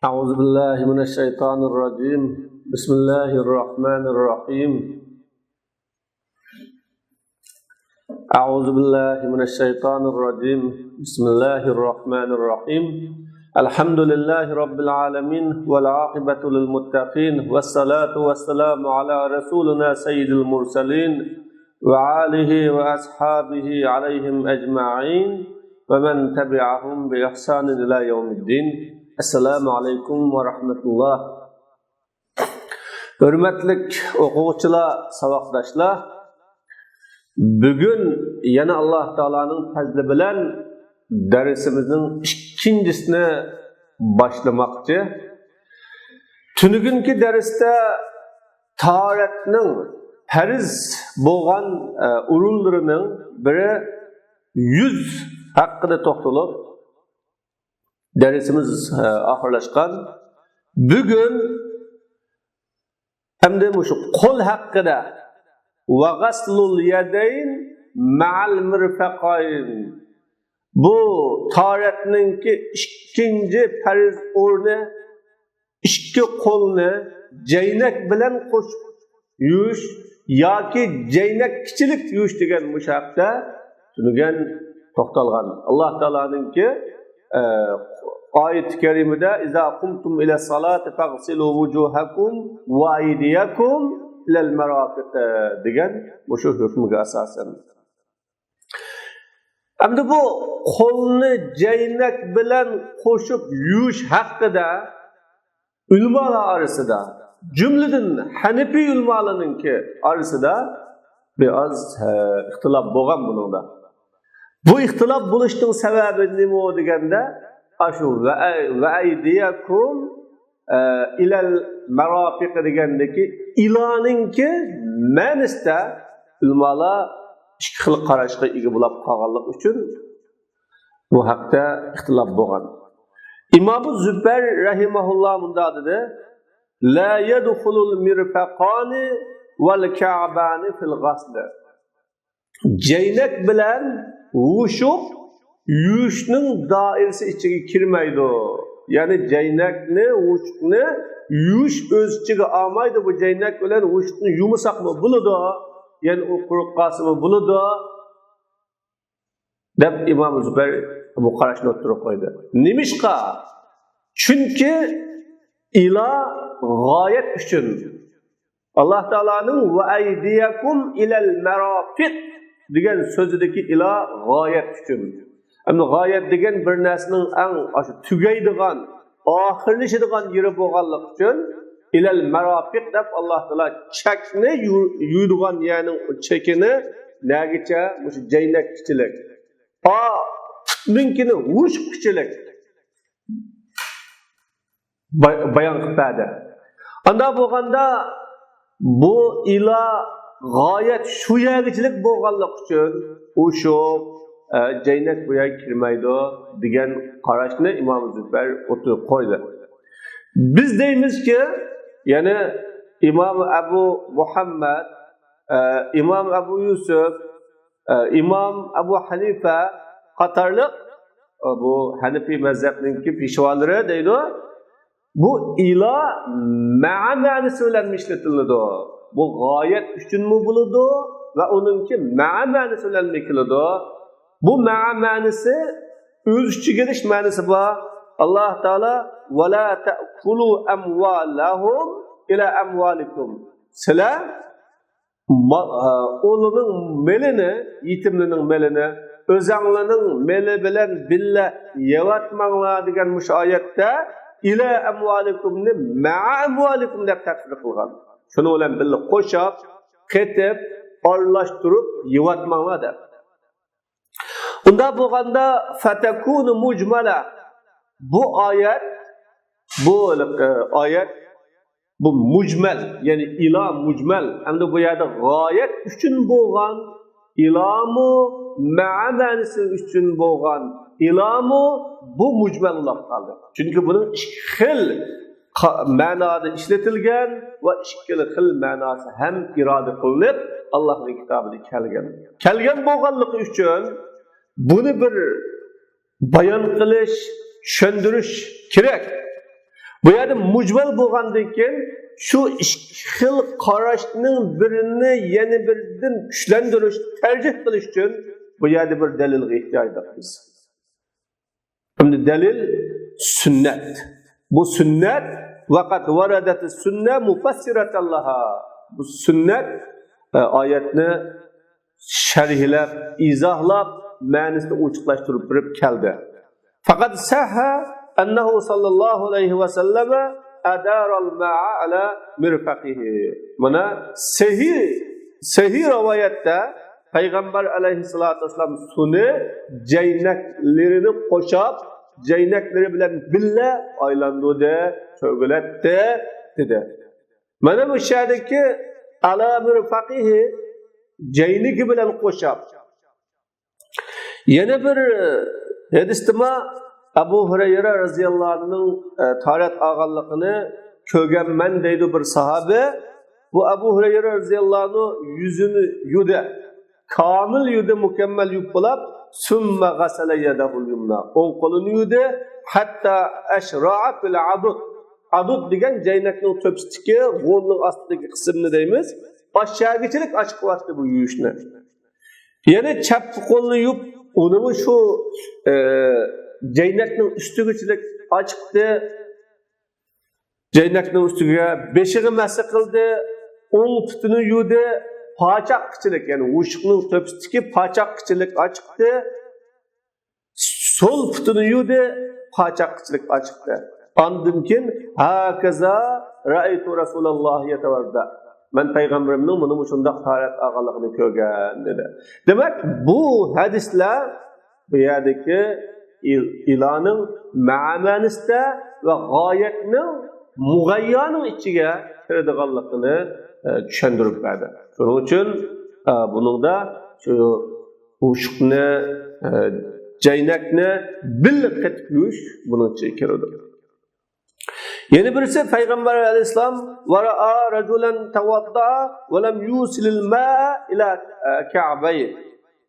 أعوذ بالله من الشيطان الرجيم بسم الله الرحمن الرحيم أعوذ بالله من الشيطان الرجيم بسم الله الرحمن الرحيم الحمد لله رب العالمين والعاقبة للمتقين والصلاة والسلام على رسولنا سيد المرسلين وآله وأصحابه عليهم أجمعين ومن تبعهم بإحسان إلى يوم الدين. Assalamu alaykum wa rahmatullah. Hürmetlik o'quvchilar, saboqdoshlar. Bugun yana Alloh taolaning fazli bilan darsimizning ikkinchisini boshlamoqchi. Tunugungi darsda tahoratning farz bo'lgan urullarining biri 100 haqida to'xtalib dersimiz ahırlaşkan. Bugün hem de şu kol hakkında ve gaslul yedeyn ma'al mirfaqayn. Bu taharetninki ikinci farz o'rni ikki qo'lni jaynak bilan qo'shib yuvish yoki jaynak kichilik yuvish degan mushaqda tunugan to'xtalgan. Alloh taolaninki ayet-i kerimede "İzâ kumtum ile salâti fagsilû vucûhakum ve aydiyakum ilel merâfiq" degan bu şu hükmüge asasen. Endi bu qo'lni jaynak bilan qo'shib yuvish haqida ulamalar arasida, jumladan Hanifi ulamalarninki arasida biraz ixtilof bo'lgan buningda. Bu ixtilof bo'lishning sababi nima deganda, ashu va aydiyakum ilal marafiq degandagi iloninki ma'nosida ulamalar ikki xil qarashga ega bo'lib qolganlik uchun bu haqda ixtilof bo'lgan. Imom Zubayr rahimahulloh bunda dedi: "La yadkhulul mirfaqani val ka'bani fil ghasl." Jaynak bilan vuşup yuvishning doirasi ichiga kirmaydi. Ya'ni jaynakni, vuşukni yuvish o'z ichiga olmaydi. Bu jaynak bilan vuşukni yumasaqmi bo'ladi? Ya'ni u quruq qolsa bo'ladi deb Imom Zubayr bu qarashni o'tirib qo'ydi. Nimishqa? Chunki ila g'oyat uchun. Alloh taolaning va aydiyakum ilal marafiq degan so'zidagi ila g'oyat uchun. Endi g'oyat degan bir narsaning eng tugaydigan, oxirlashadigan yeri bo'lganlik uchun ilal marafiq deb Alloh taolo chekni yuydigan, ya'ni chekini nagicha o'sha jaynak kichilik. Tutninkini vush kichilik bayon qiladi. Anda bo'lganda bu ila g'oyat shu yergachilik bo'lganlik uchun u shu jaynak bu yerga kirmaydi degan qarashni Imom Zubayr o'tirib qo'ydi. Biz deymizki, ya'ni Imom Abu Muhammad, Imom Abu Yusuf, Imom Abu Hanifa qatorliq bu Hanifi mazhabininki peshvolari deydi, bu ila ma'nasi bilan ishlatiladi. Bu g'oyat uchunmi bo'ladi va uningki ma'nasi bilan keladi. Bu ma'nasi o'z ichiga girish ma'nosi bor. Alloh taolo va la ta'kulu amwalahum ila amwalikum. Sizlar o'lining melini, yetimlining melini o'zinglarning meli bilan billa yevatmanglar degan mush oyatda ila amwalikumni ma'a amwalikum deb tafsir qilgan. Şunu bilan birga qo'shib, ketib, aralashtirib yevatmanglar deb. Unda bo'lganda fatakunu mujmala. Bu oyat bu mujmal, ya'ni ila mujmal. Endi bu yerda g'oyat uchun bo'lgan ilamu ma'nasi uchun bo'lgan ilamu bu mujmal bo'lib qoldi. Chunki buning ikki xil ma'noda ishlatilgan va ikki xil ma'nosi ham iroda qilinib Allohning kitobida kelgan bo'lganligi uchun buni bir bayon qilish, tushuntirish kerak. Bu yerda mujmal bo'lgandan keyin shu ikki xil qarashning birini yana biridan kuchlantirish, tarjih qilish uchun bu yerda bir dalilga ehtiyojimiz. Şimdi dalil sünnet. Bu sünnet vakat varadat sünnet mufassiratan laha. Bu sünnet ayetni şerhlab, izohlab, ma'nosini ochiqlashtirib berib keldi. Fakat sahha annahu sallallahu aleyhi ve selleme adaral ma'a ala mirfaqihi. Mana sahih rivayette Peygamber aleyhissalatu vesselam suni caynaklerini qo'shib, caynakleri bilan billa aylandirdi, cho'g'latdi dedi. Mana bu sherdagi ala mirfaqihi cayniki bilan qo'shib. Yana bir hadisda Abu Hurayra radhiyallohu anhu'ning tarat ağallıqını ko'rganman deydi bir sahabe. Bu Abu Hurayra radhiyallohu anhu yüzünü yudu. Kamil yudu, mükemmel yupulab, summa gasala yadahul yumna. O'ng qo'lini yudu, hatta ashra'a fil adud. Adud degan jaynakning to'pistiki, g'o'rning ostidagi qismini deymiz. Aşağıgachilik ochib qo'ydi bu yuyishni. Yana chap qo'lni yub, uni shu jaynakning ustigachilik ochibdi. Jaynakning ustiga beshig'i masa qildi, o'ng putini yudi. Paçakçılık yani uşukның töpüsteki paçakçılık açıktı. Sol putunu yudu, paçakçılık açıktı. Andımkin hakaza ra'aytu Rasulullah yetevazda. Ben peygamberimnin bunun şundaq tarat ağalıqını ko'rgan dedi. Demek bu hadisler bu yerdeki ilanın ma'anisida ve gayetinin mugayyanın içige kiradiganligini tushuntirib berdi. Shuning uchun buningda shu uşuqni, jaynakni bil qetib yuvish buning ichiga kiradi. Yana birisi Payg'ambar alayhisalom va ra'a rajulan tawadda va lam yusilil ma'a ila ka'bay.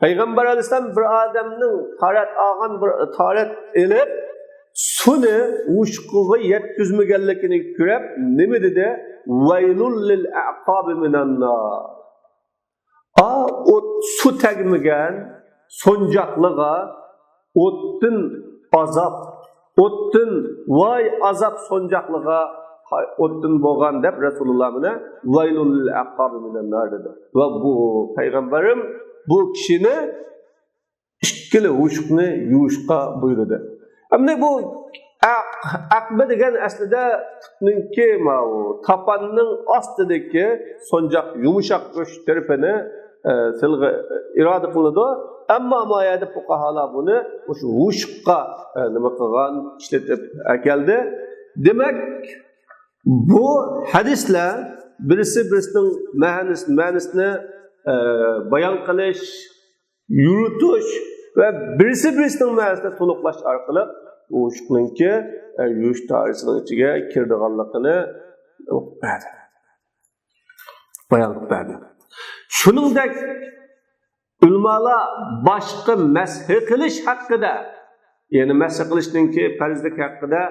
Payg'ambar alayhisalom bir odamning tarat olgan bir tarat elib suni uşuqiga yetkazmaganligini ko'rib nima dedi? Vaylul lil a'qabi minan nar. O su tegmagan so'njaqliga o'ttin azab, o'ttin voy azab so'njaqliga o'ttin bo'lgan deb Rasululloh mana vaylul lil a'qabi minan nar dedi. Va bu payg'ambarim bu kishini ikkili uşuqni yuvishga buyurdi. Ammo bu aqba degan aslida putninki tapanning ostidagi so'njaq yumshoq go'sht tarafini silg'i iroda qiladi. Ammo moyada fuqaholar buni o'sha uşuqqa nima qilgan, ishlatib keldi. Demak, bu hadislar birisining ma'nosini bayon qilish, yuritish va birisining ma'nosini to'liqlash orqali uşuqninki yuvish tarisining ichiga kirdiganligini bayon qildi. Shuningdek, ulamalar boshqa masx qilish haqida, ya'ni masx qilishninki farzlik haqida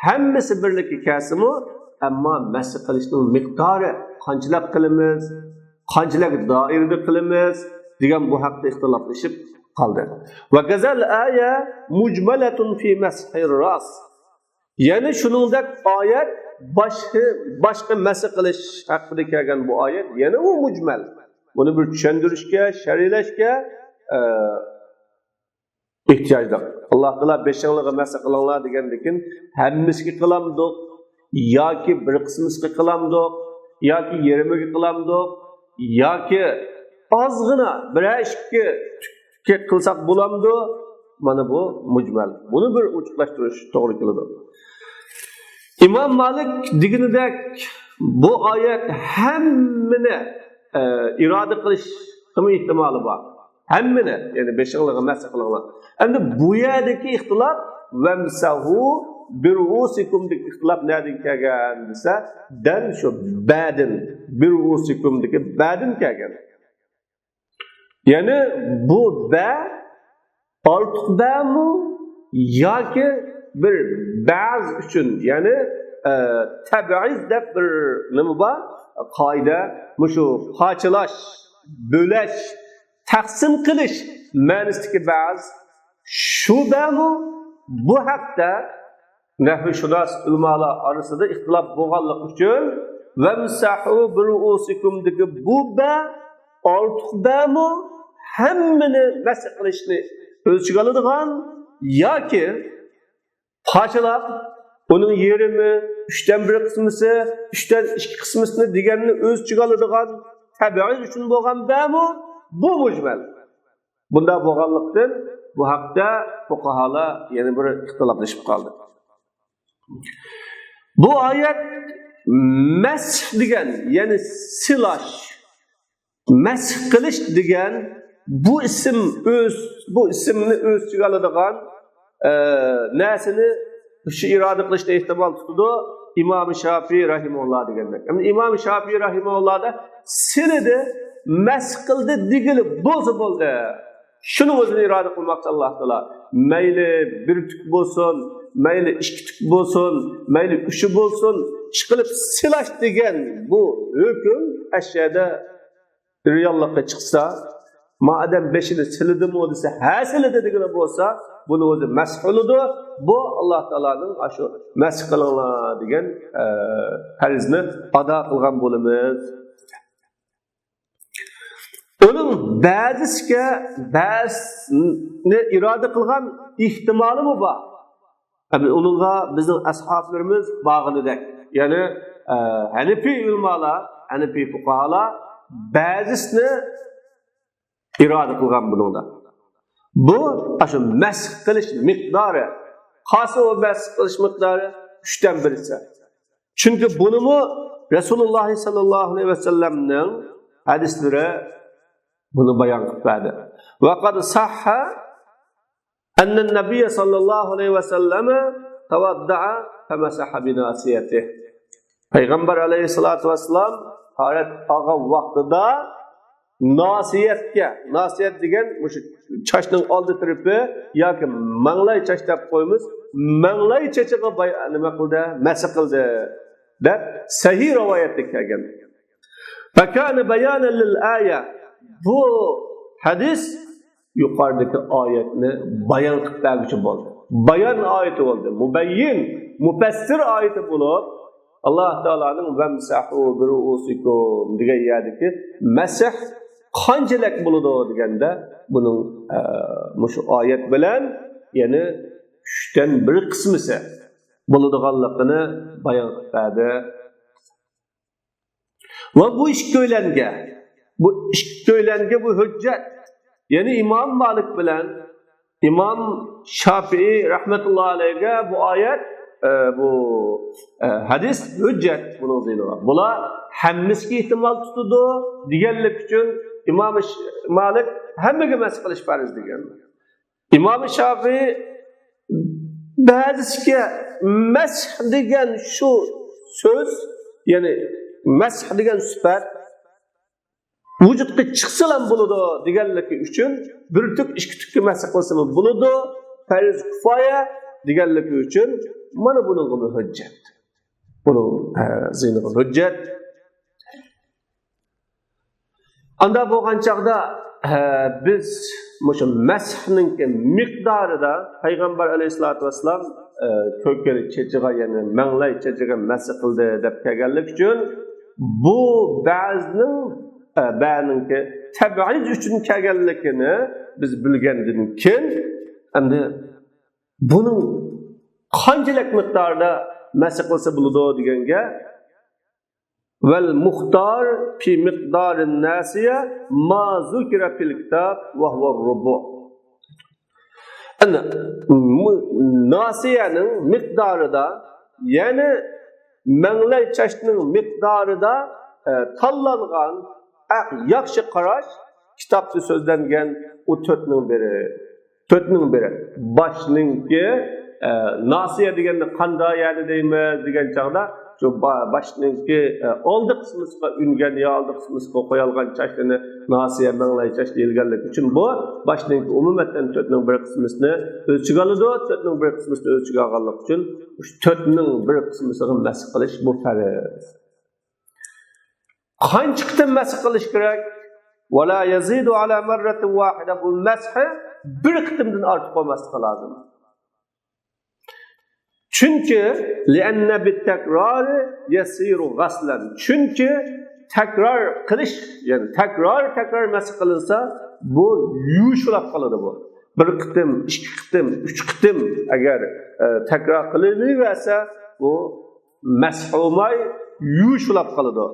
hammasi birlikka kelsa-mu, ammo masx qilishning miqdori qanchalik qilamiz, qanchalik doirada qilamiz degan bu haqda ixtiloflashib qoldi. Va gazal aya mujmalatun fi mashir ras. Ya'ni shuningdek oyat boshqa masx qilish haqida kelgan bu oyat yana u mujmal. Buni bir tushuntirishga, sharhlashga ehtiyojdir. Alloh taolo beshinliga masx qilinglar degandan hammasiga qilamdik yoki bir qismisiga qilamdik yoki yarimiga qilamdik yoki ozgina bir ishga qilsak bo'lamdi. Mana bu mujmal. Buni bir ochiqlashtirish to'g'ri keladi. İmam Malik deganidek bu oyat hammani iroda qilish ehtimoli bor. Hammani, ya'ni beshinliga masx qilinglar. Endi bu yerdagi ixtilof vamsahu birusikum deb ixtilof nerdan kelgan desa, dan shu badin birusikum deb badin kelgan. Yani bu ba ortiq ba'mi yoki bir ba'z uchun, yani tabiiz deb bir nima bor? Qoida, mushu parchalash, bo'lash, taqsim qilish ma'nosidagi ba'zi shubamu bu haqda nahvshunos ulamolar orasida ixtilof bo'lganligi uchun vamsahu biruusikumdagi bu ba ortiq ba'mu hammani masx qilishni o'z ichiga oladigan yoki parchalab uning yerimi 3dan 1 qismisi 3dan 2 qismisini deganni o'z ichiga oladigan tabiiy uchun bo'lgan ba'mu bu mujmal. Bunda bo'lganlikdan bu haqda fuqaholar yana bir ixtiloflashib qoldi. Bu oyat masx degan, ya'ni silash, masx qilish degan bu ismni o'z ichiga oladigan narsani shu iroda qilishda ehtimol tutadi İmam Şafii rahimahulloh deganlar. İmam Şafii rahimahullohda sinidi masx qildi degili bo'ldi. Shuni o'zini iroda qilmoqchi Alloh taolo. Mayli bir tuk bo'lsin, mayli 2 tuk bo'lsin, mayli 3 bo'lsin, chiqilib silash degan bu hukm ashyoda reallikka chiqsa, madem 5'ini silidimi desa, ha silidi degani bo'lsa, buni o'zi mas'uludi. Bu Alloh taoloning shu masx qilinglar degan farzni ado qilgan bo'lamiz. Onun ba'zini iroda qilgan ehtimoli mi bor? Onunla bizim ashablarımız bağlıdır. Yani Hanefi ulamalar, Hanefi fuqahalar ba'zisini iroda qilgan buningda. Bu shu masx qilish miqdori, xos o masx qilish miqdori 3dan 1 ise. Çünkü bunu mu Resulullah sallallahu aleyhi ve sellem'nin hadisleri bunu bayan qiladi. Va qad sahha anna an-nabiy sallallohu alayhi va sallam tawadda'a famasaha bi nasiyatihi. Payg'ambar alayhisolatu vasallam tahorat olgan vaqtida nasiyat degan o'sha chashning oldi tarafi yoki manglay chash deb qo'yamiz, manglay chachiga nima qildi, masx qildi deb sahih rivoyatda kelgan. Fa kana bayanan lil aya. Bu hadis yuqoridagi oyatni bayon qilib beruvchi bo'ldi. Bayon oyati bo'ldi. Mubayyin, mufassir oyati bo'lib, Alloh taolaning vamsahu biruusikum degan yerdagi masah qanchalik bo'ladi deganda buning shu oyat bilan yana 3dan 1 qismisi bo'ladiganligini bayon qiladi. Va bu ikki bu hujjat. Yani İmam Malik bilen İmam Şafii rahmetullahi aleyh'e bu ayet, bu hadis hüccet bunun zeyni var. Bula hemmiski ihtimal tutudu. Diğerlik için İmam Malik hemmege mesih kılış fariz diyen. İmam Şafii hadiske mesih diyen şu söz, yani mesih diyen süper vücutga chiqsalam bo'ladi deganligi uchun bir tuk 2 tukka masx qilsam bo'ladi, farz kifoya deganligi uchun mana buning hujjat. Buning zeyni hujjat. Anda bo'lgan chaqda biz shu masxning miqdorida Payg'ambar alayhisolatu vasallam ko'kari chechiga, ya'ni manglay chechiga masx qildi deb kelganlik uchun bu ba'zining tabiiy uchun kelganligini biz bilgandan keyin endi buning qanchalik miqdorda masx qilsa bo'ladi deganga val muxtar fi miqdarin nasiya ma zukira fil kitab va huwa rubu. Ana nasiyaning miqdorida, ya'ni manglay chashning miqdorida tanlangan yaxshi qarash kitobda so'zlangan o 4ning biri. Boshninki nasiya deganda qanday yani deymiz degan chaqda şu başınınki oldu kısmısına üngen ya aldı kısmısına koyalgan çaşlarını nasiye menlay çaşlı ilgerlik için bu başınınki umumetten tötünün bir kısmısını ölçüge alıdı, tötünün bir kısmısını ölçüge alganlık için tötünün bir kısmısını mesih kılış bu feriz. Kançıktan mesih kılış gerek? وَلَا يَزِيدُ عَلَى مَرَّةٍ وَاحِدَ bu meshi bir kıtımdan artık olması lazım. Çünkü لِأَنَّ بِالتَّكْرَارِ يَسِيرُ غَسْلًا çünkü tekrar kılış, yani tekrar mesih kılınsa bu yuşulap kalıdır bu. Bir kıtım, iki kıtım, üç kıtım eğer tekrar kılınırsa bu mesih olmay yuşulap kalıdır.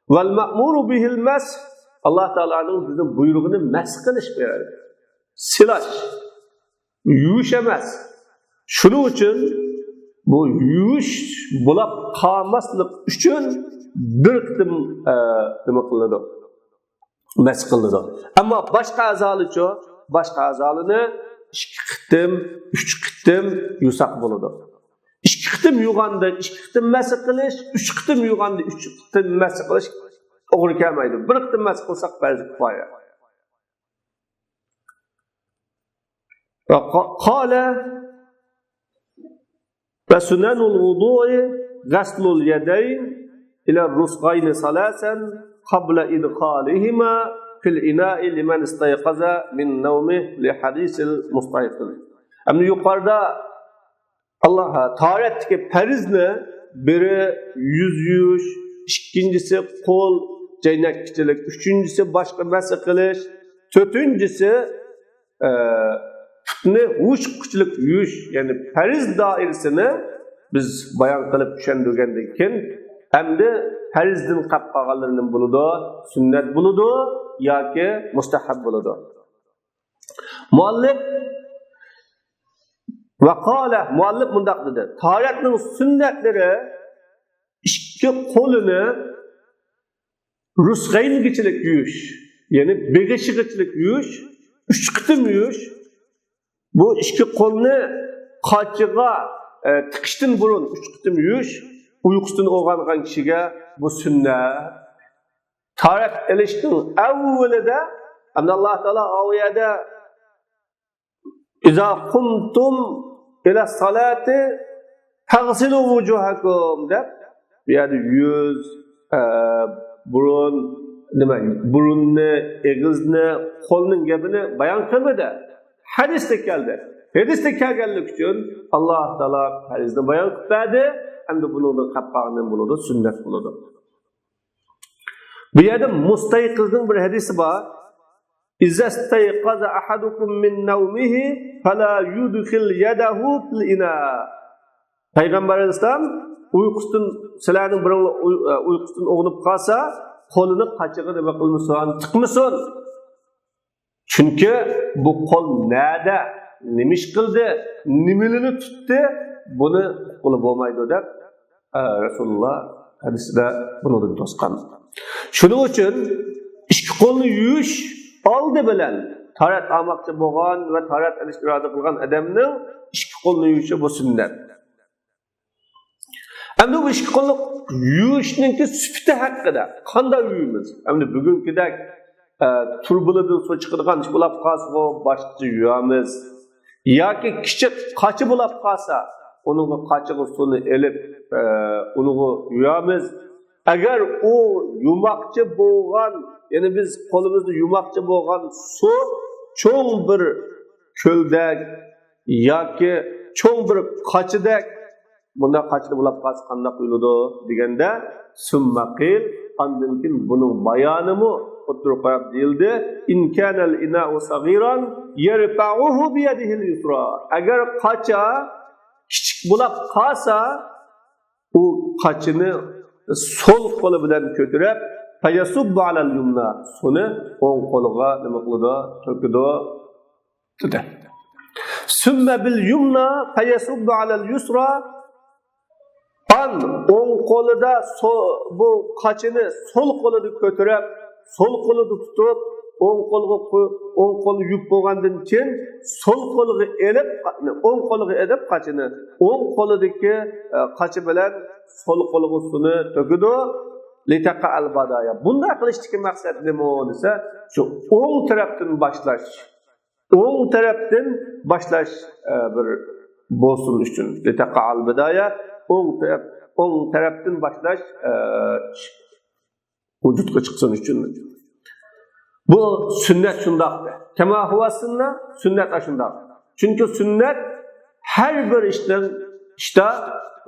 وَالْمَأْمُورُ بِهِ الْمَسْحِ Allah Teala'nın bizim buyruğunu mesih kılış verir. Silaş, yuş emez. Şunun için bu yuş bulap kalmaslık için bir kıtım demek kılınır. Mesih kılınır. Ama başka azalını iki kıtım, üç kıtım yusak bulunur. İki kıtım yuğandı, iki kıtım mesih kılış, üç kıtım yuğandı, üç kıtım mesih kılış oğru kelmeydi. Bir kıtım mesih kılsak belki kufaya. Kale ve sunenul vudu'i gaslul yedeyn ila rusgayni salasen qabla idkhalihima fil ina'i limen istayqaza min nevmi li hadisil mustayqil. Ama yukarıda Allah'a taharetki perizni biri yüz yuş, ikincisi kol, ceynekçilik, üçüncüsü başka mesih kılış, dördüncüsü uç kıçılık yuş, yani periz dairesini biz bayan kılıp düşendirgendikken hem de perizdin kapqağalarının buludu, sünnet buludu, ya ki mustahab buludu. Muallif ve kâle, muallif mundaq dedi, taharetinin sünnetleri iki kolunu rusgayn geçilik yuş, yani begeşi geçilik yuş, üç kıtım yuş, bu iki kolunu qaçıga tıkıştın burun üç kıtım yuş, uykusunu oğanğan kişiye bu sünnet. Taharet eliştin evvelide, Allah Teala aviyada İza kuntum ila salati fagsilu vujuhakum deb yani yüz, burun, burunni, egizni, qo'lning gapini bayon qilmadi. Hadisda keldi. Hadisda kelganlik uchun Alloh taolo hadisni bayon qildi, hamda buning qappog'idan bo'ladi, sunnat bo'ladi. Bu yerda mustayqizning bir hadisi bor. İza istayqaza ahadukum min nawmihi fala yudkhil yadahu fil ina. Payg'ambar alayhisalom sizlarning biringiz uyqusidan uyg'onib qolsa, qo'lini qachiga nima qilmasin, tiqmasin. Chunki bu qo'l nada, nima ish qildi, nimalarni tutdi, buni qo'li bo'lmaydi deb Rasululloh hadisida buni to'sqan. Shuning uchun ikki qo'lni yuvish oldi bilan taharat olmoqchi bo'lgan va taharat olish iroda qilgan odamning ikki qo'lni yuvishi bu sunnat. Endi bu ikki qo'lni yuvishninki sifati haqida qanday yuvamiz? Endi bugünkidek turbulidan suv chiqadigan ish bo'lib qolsa, boshqacha yuvamiz. Yoki kichik qachi bo'lib qolsa, uning qachiga suvni elib, uni yuvamiz. Agar u yumoqchi bo'lgan, ya'ni biz qo'limizni yumoqchi bo'lgan suv cho'ng bir ko'ldak yoki cho'ng bir qachidak, bunda qachilik bo'lib qolsa qanday quyiladi deganda summaqil, ondan keyin buning bayonimi o'tirib qo'yib deyildi. In kanal ina'u saghiran yarfa'uhu bi yadihi al-yusra. Agar qacha kichik bo'lib qolsa, u qachini sol qo'li bilan ko'tarib fayasubbu alal yumna, suni o'ng qo'liga nima qiladi, to'kidi dedi. Summa bil yumna fayasubbu alal yusra, o'ng qo'lida bu qachini sol qo'lida ko'tarib, sol qo'lida tutib, o'ng qo'li yub bo'lgandan keyin so'l qo'liga elib, o'ng qo'liga edib qachini, o'ng qo'lidagi qachi bilan so'l qo'liga suvni to'kidi. Litaqa al-badaya. Bunday qilishdagi maqsad nima desa, shu o'ng tarafdan boshlash bir bo'lsin uchun. Litaqa al-badaya o'ng tarafdan boshlash vujudga chiqsin uchun. Bu sünnet şundaqdır. Kema huwa sünnet, sünnet aşundaq. Çünkü sünnet her bir işte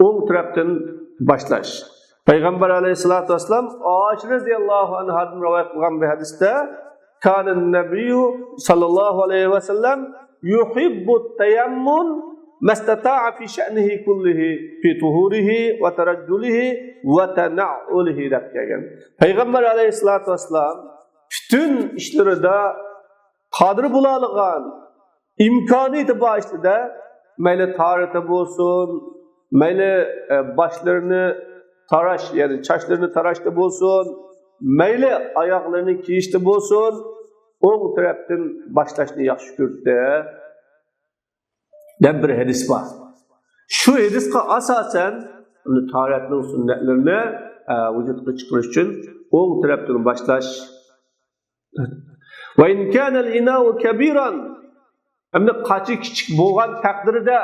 o'ng tarafdan boshlash. Peygamber aleyhissalatu vesselam Ayşe radhiyallohu anhadan rivoyat qilgan bir hadisda kanan nabiyyu sallallohu alayhi ve sellem yuhibbu tayammun mastata'a fi sha'nihi kullihi fi tuhurihi ve tarajjulihi ve tana'ulihi deb kelgan. Peygamber aleyhissalatu vesselam bütün işlerinde qadir bulalığan imkaniyeti başlıda mayli tarihte bo'lsin, mayli başlarını taraş, yani çaşlarını taraşta bo'lsin, mayli ayaklarını kiyişte bo'lsin, o'ng tarafdan boshlashni yaxshi ko'rdi. Deb bir hadis var. Şu hadisga asosan taratning sunnatlarini vujudga chiqarish uchun o'ng tarafdan boshlash. Ve in kana al-ina'u kabiran, hamda qachi kichik bo'lgan taqdirda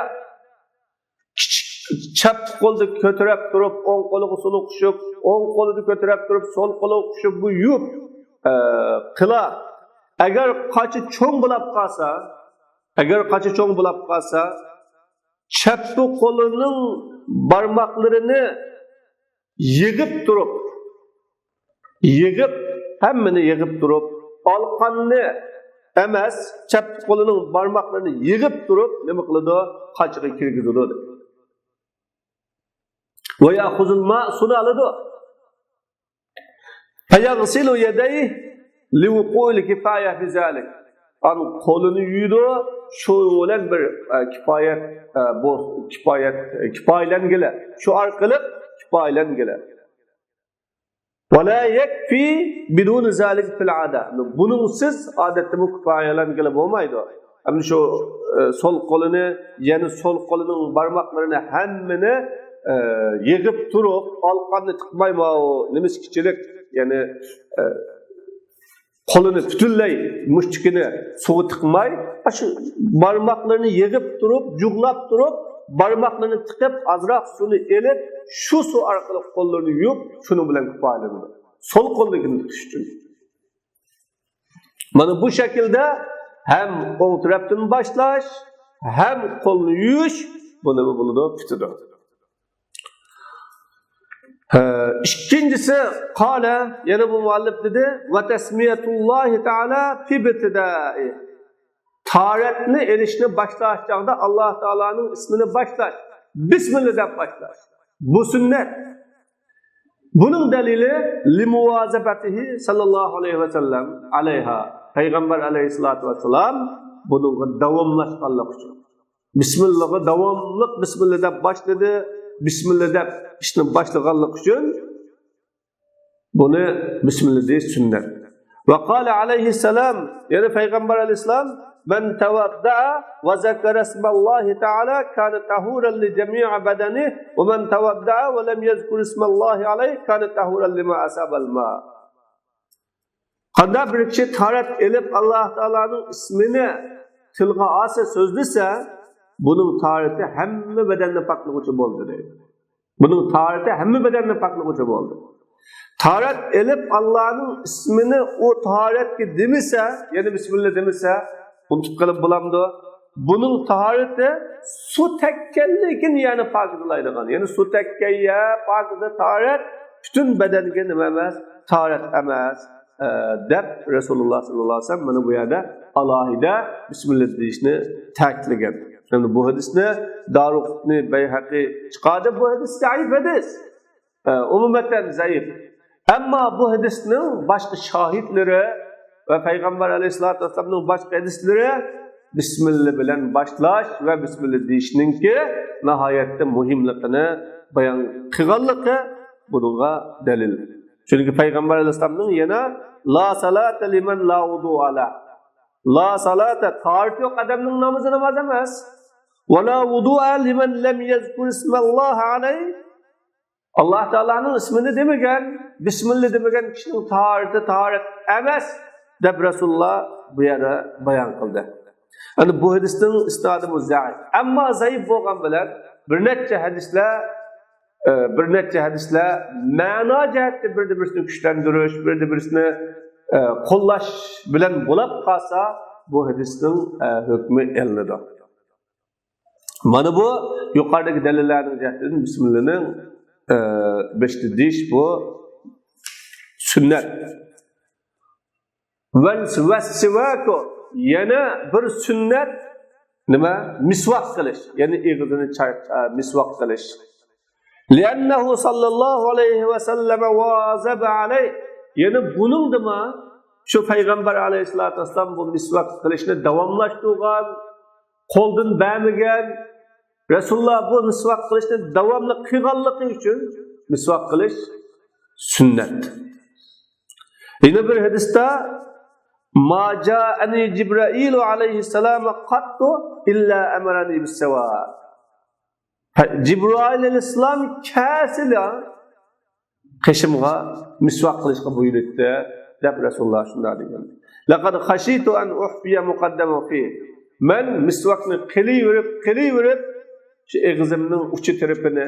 chap qo'lni ko'tarib turib, o'ng qo'liga so'l qo'shib, o'ng qo'lni ko'tarib turib, so'l qo'liga qo'shib bu yub qila. Agar qachi cho'ng bo'lib qolsa, chap qo'lining barmoqlarini hammani yig'ib turib, olqonni emas, chap qo'lining barmoqlarini yig'ib turib, nima qiladi? Qachiga kirgizadi. Ve ya'khuzul ma' suni oladi. Fayaghsilu yadayhi liwuqu'il kifaya fi zalik. An qo'lini yuydi, shu bilan bir kifoyalangila. Shu orqali kifoyalangila. Ve la yakfi bidun zalik fil ada. Buningsiz odatda bu kifoyalangila bo'lmaydi. Hamda shu so'l qo'lini, ya'ni so'l qo'lining barmoqlarini hammani yig'ib turib, olqonni tiqmaymi, nimiskichilik, ya'ni qo'lini butunlay mushtigini suvi tiqmay, shu barmoqlarini yig'ib turib, jug'lab turib, barmoqlarini tiqib, azroq suvni elib, shu suv orqali qo'llarini yuvib, shuni bilan kifoyalanadi. So'l qo'lligini tiqish uchun. Mana bu shaklda hem o'ng tarafdan boshlash, hem qo'lni yuvish buni bo'ladi, bitadi. İkincisi qala, yana bu muallif dedi ve tesmiyetullah Teala fi ibtidai. Taharetni erişini başlaşacağında Allah Teala'nın ismini başlaş. Bismillah deb başlaş. Bu sünnet. Bunun delili limuvazabatihi sallallahu aleyhi ve sellem aleyha. Peygamber aleyhissalatu vesselam bununla davamlaşkanlık için. Bismillah'a davamlık Bismillah deb başladı. Bismillah deb ishni boshlaganlik uchun buni Bismillah deyish sunnat. Va qala alayhi salam, yana payg'ambar alayhisalom, man tawadda'a va zakara ismallohi ta'ala kana tahuran li jami'i badani va man tawadda'a va lam yazkur ismallohi alayhi kana tahuran lima asaba al-ma. Qanday bir kishi tahorat elib Alloh taolaning ismini tilga olsa, so'zlasa, buning tahorati hamma badanni poklovchi bo'ldi deydi. Bunun tahareti hamma bedenini poklovchi bo'ldi. Taharet elib Allah'ın ismini o taharetga demisa, yani Bismillah demisa, unutib qilib bo'lamdi. Bunun tahareti su tekkenlikin yani poklaydigan. Yani su tekkaya pokida taharet bütün bedenga nima emas, taharet emas deb Rasululloh sallallohu alayhi vasallam mana bu yerda alohida Bismillah deyishni ta'kidlagan. Yani bu hadisni Daruqutni Bayhaqi chiqadi, bu hadis zaif hadis. Umuman zaif. Ama bu hadisning boshqa shohidlari va payg'ambar alayhisolatu vasallamning boshqa hadislari Bismillah bilan boshlash va Bismillah deyishninki nihoyatda muhimligini bayon qilganligi bunga dalil. Çünkü Peygamber Aleyhisselam'ın yana la salate limen la vudu ala. La salate taharet yok adamın namazı namaz emez. Ve la vudu'a limen lem yezkur ismallahi aleyh. Allah Teala'nın ismini demegen, Bismillah demegen kişinin tahareti taharet emez. Deb Resulullah bu yere bayan kıldı. Yani bu hadisnin isnadı zayıf. Ama zayıf bolgan bilen bir neçe hadisler ma'na cihette birisini güçlendiriş, birisini qo'llash bilan bo'lib qolsa bu hadisning hukmi elinadi. Mana bu yuqoridagi dalillarning jihatidan bismillahning beshta dish bu sunnat. Vasvako yana bir sunnat nima? Misvaq qilish, ya'ni og'zini misvaq qilish. Li'annahu sallallohu alayhi va sallam wazaba alayh. Yani bunun da mı şu Peygamber Aleyhisselatü Vesselam bu misvak kılışını davamlaştırgan, koldan bəmigen, Resulullah bu misvak kılışını davamlı kıygallığı için misvak kılış sünnet. Yine bir hadiste ma ca'ani Cibrailu aleyhisselam qattu illa emarani bis-seva. Cibril aleyhisselam kəsilə qışımğa misvak qilishga buyurdi deb Rasululloh shunday degan. Laqad khashitu an uhfiya muqaddama fi. Men misvakni qiliverib shu eg'zimning uchi tarafini,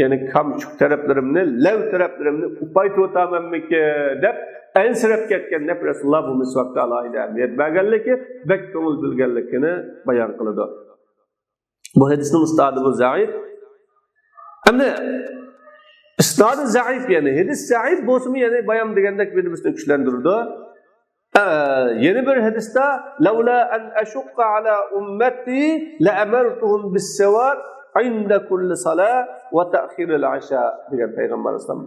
ya'ni kamchuk taraflarimni, lav taraflarimni upaytib o'tamanmiki deb ansirab ketgan deb Rasululloh bu misvakka alohida ahamiyat berganligi, bek ko'ngil bilganligini bayon qiladi. Bu hadisning isnodi bu zaif. Endi isnadı zayıf yani. Hadis zayıf bo'lsa yani bayan degandek birini güçlendirdi. Yeni bir hadiste "Laula an ashqa ala ummati la amartuhum bis-sawat 'inda kulli salat wa ta'khir al-'asha" degan Peygamber Aleyhisselam.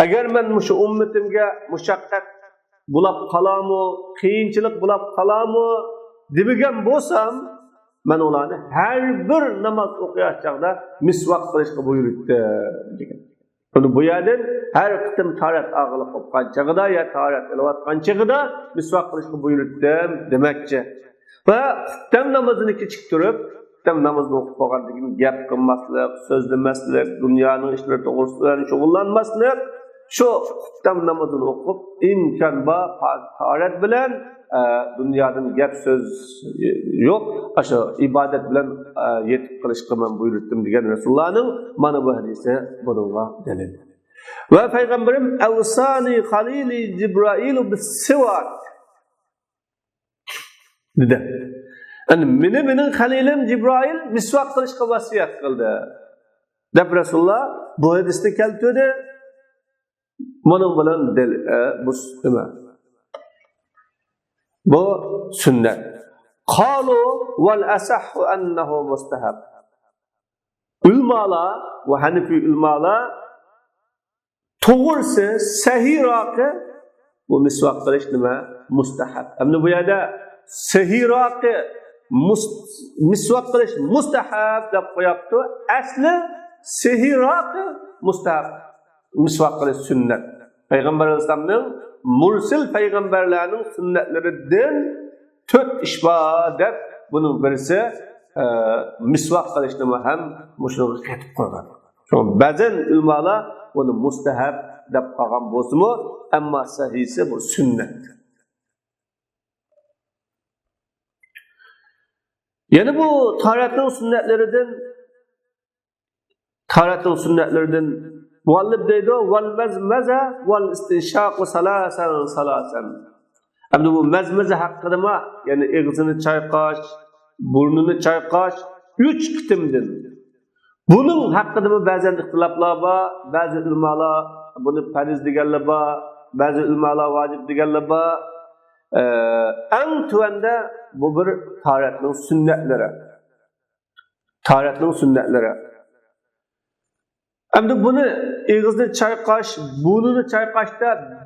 Agar men mushu ummatimga mushaqqat bulab qalamı, qiyinchilik bulab qalamı demagan bo'lsam, men ularni har bir namoz o'qiyotganda misvaq qilishga buyurdi degan. Bu yerden her kıtım taharet ağırlık kopkan çağıda ya taharet elavatkan çağıda misvak kılışkı buyurttum demekçe. Ve kıtım namazını küçük durup, kıtım namazını okup kogan gibi gap kılmaslık, sözlemeslik, dünyanın işleri doğrusularını çoğullanmaslık, şu kıtım namazını okup imkan var, taharet bilen dünyanın gap söz yok, aşağı ibadet bilen yetip kılışkı ben buyurttum diyen Resulullah'ın mana bu hadise bununla delil. Ve Peygamberim evsani halili Cibrailu bis-siwak dedi. Yani benim halilim Cibrail misvak kılışkı vasiyet kıldı. Deb Resulullah bu hadiste keltirdi. Bunun bilen delil bu bu sünnet. Qalu vel asahhu ennehu mustahab. Ulmalar ve Hanefi ulmalar to'g'risi sahiyroqi bu misvaq qilish nima? Mustahab. Endi bu yerda sahiyroqi misvaq qilish mustahab deb qo'yapti. Asli sahiyroqi mustahab. Misvaq qilish sunnat. Payg'ambar Aleyhisselamning mursil peygamberlerinin sünnetlerinden 4 iş var deb bunun birisi misvaq qilishni ham mushuni ketib qolgan. Ba'zan ulamalar buni mustahab deb qolgan bo'lsa-mu, ammo sahihsi bu sunnat. Yani bu taharetning sunnetlerinden muallif deydi vel mezmeze vel istinşaq salasan. Endi bu mezmeze hakkında mı? Yani ağzını çayqaş, burnunu çayqaş 3 qitimdan. Bunun hakkında mı bazen ihtilaflar var, bazı ulamalar bunu farz deganlar var, bazı ulamalar vacib deganlar var. En tuanda bu bir taharetning sunnetlari. Endi buni ağzını çayqaş, burnunu çayqaşda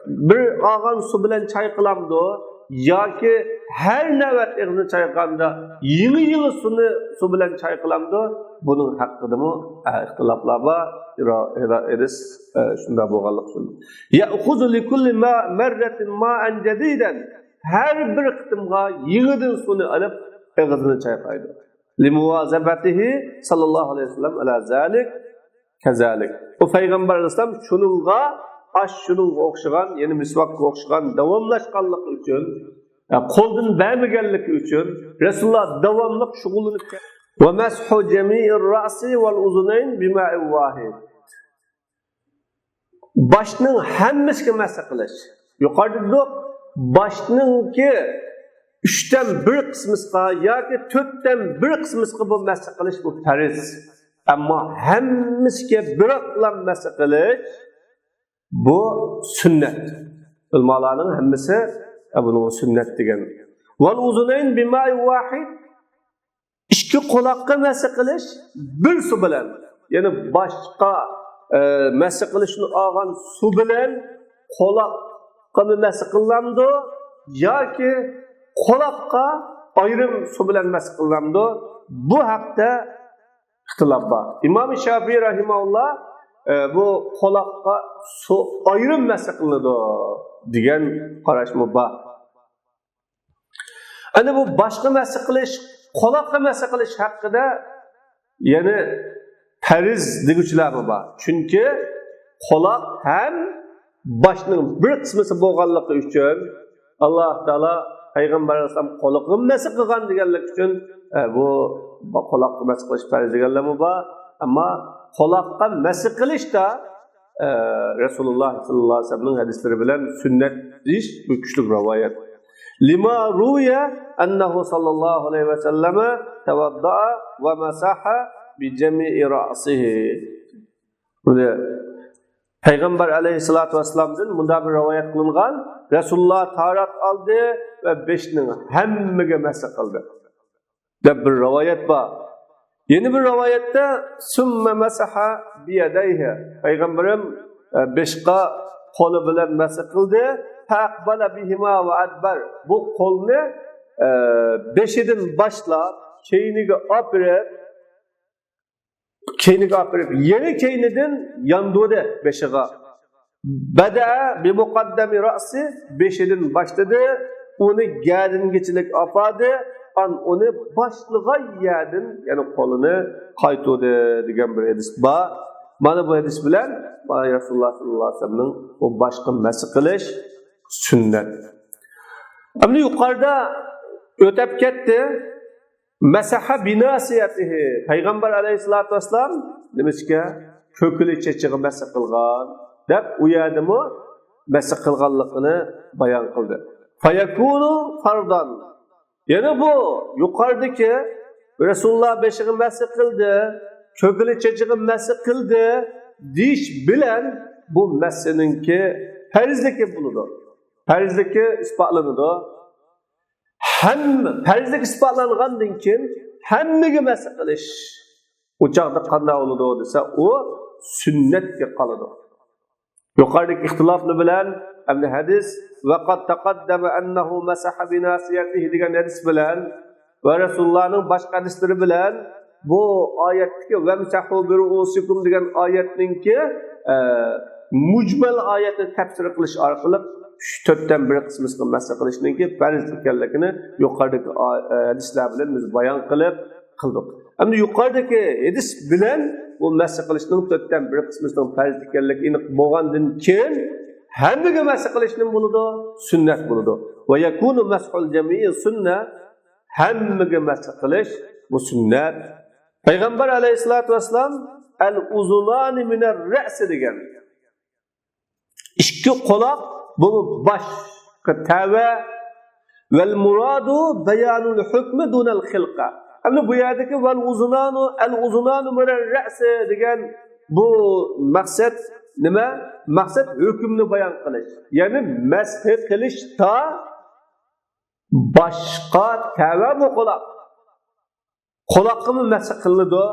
bir ağan su bilan çayqilamdi. yoki har navbat ig'ni chayqanda yeni su bilan chayqilamdi, buning haqidami ixtiloflar bor. Edis shunda bo'lganlik uchun. Ya'khudhu li kulli marratin ma'an jadidan. Har bir qitimga yenidan suvni olib ig'ini chayqaydi. Limuvazabatihi sallallohu alayhi vasallam ala zalik kazalik. O payg'ambar alayhisalom shuningga shuningga o'xshagan, ya'ni misvakka o'xshagan davomlashganligi uchun, qo'ldan bermaganligi uchun Rasululloh davomli shug'ullanib va mashu jami'ir ra'si wal uzunayn bima'in wahid. Boshning hammasiga masa qilish. Yuqorida boshninki 3dan 1 qismiga yoki 4dan 1 qismiga bu masa qilish bu farz. Ammo hammasiga biroqlam masa qilish bu sünnet. Ulamalarning hammasi buni sünnet degan. Wal uzunayn bima'in wahid. İki quloqqa masa qilish bir su bilan, ya'ni boshqa masa qilishni olgan su bilan quloqqa masa qilamdi yoki quloqqa ayrim su bilan masa qilamdi. Bu haqda ixtilof bor. Imom Shofiy rahimahulloh bu quloqqa su ayrim masa qiladi degan qarashmi bor. Ana bu boshqa masa qilish, quloqqa masa qilish haqida yana farz deguchilar bor. Chunki quloq ham boshning bir qismisi bo'lganligi uchun Alloh taolo payg'ambar alayhisalom quloqqa masa qilgan deganlik uchun bu quloqqa masa qilish farz deganlarmi bor. Ammo quloqqa masa qilishda Rasululloh sallallohu alayhi vasallamning hadislari bilan sunnat deyish bu kuchli rivoyat. Lima ruya annahu sallallahu aleyhi ve selleme tevadda'a ve masaha bi cemi'i ra'sihi. Burada Peygamber aleyhissalatu vesselam'dan bunda bir rivayet kılıngan, Resulullah taharat aldı ve beşinin hemmige masa kıldı. Deb bir rivayet var. Yeni bir rivayette sümme masaha bi yedeyhi. Peygamberim beşqa kolu bilen masa kıldı. Faqbala bihima ve adbar. Bu kolunu beşidin başlap keyniga apirip yeni keynidin yandıdı beşiga. Bada'a bi muqaddami ra'si beşidin başladı. Onu gədin geçilik apadı. Onu başlığa yedin, yani kolunu qaytıdı degan bir hadis var. Mana bu hadis bilan Rasululloh sallallohu alayhi vasallamning o boshqa masa qilish sünnet. Ama yukarıda ötep ketdi. Masaha binasiyatihi. Peygamber aleyhissalatu vesselam demişke kökülü çeçiği masa qilgan deb u yerdimi masa qilganligini bayon qildi. Fayakunu fardan. Yani bu yukarıdaki Resulullah beşiği masa qildi, kökülü çeçiği masa qildi deyish bilan bu masaninki farzligi buludur. Farzligi isbotlanadi. Farzlik isbotlangandan keyin hammaga masa qilish u chaqda qanday bo'ladi desa, u sunnatga qoladi. Yuqoridagi ixtilofli bilan hamda hadis va qad taqaddama annahu masaha bi nasiyatihi degan hadis bilan va Rasulullohning boshqa hadislari bilan bu oyatdagi vamsahu bi ruusikum degan oyatninki mujmal oyatni tafsir qilish orqali 3-4dan 1 qismiga masa qilishninki farz ekanligini yuqoridagi hadislar bilan biz bayon qildik. Endi yuqoridagi hadis bilan bu masa qilishning 4dan 1 qismining farz ekanligini bo'lgandan keyin hammaga masa qilishning bo'ladi, sunnat bo'ladi. Va yakunu mashul jami'i sunna, hammaga masa qilish bu sunnat. Payg'ambar alayhisolatu vasallam al-uzunani min ar-ra's degan. Ikki quloq bu boshqa tava vel muradu bayanul hukmi dunal xilqa. Ama bu yerdeki vel uzunanu min ar-ra's degan bu maqsad nima? Maqsad hukmni bayon qilish. Ya'ni masx qilishda boshqa tava bu quloq. Quloqni masx qiladi.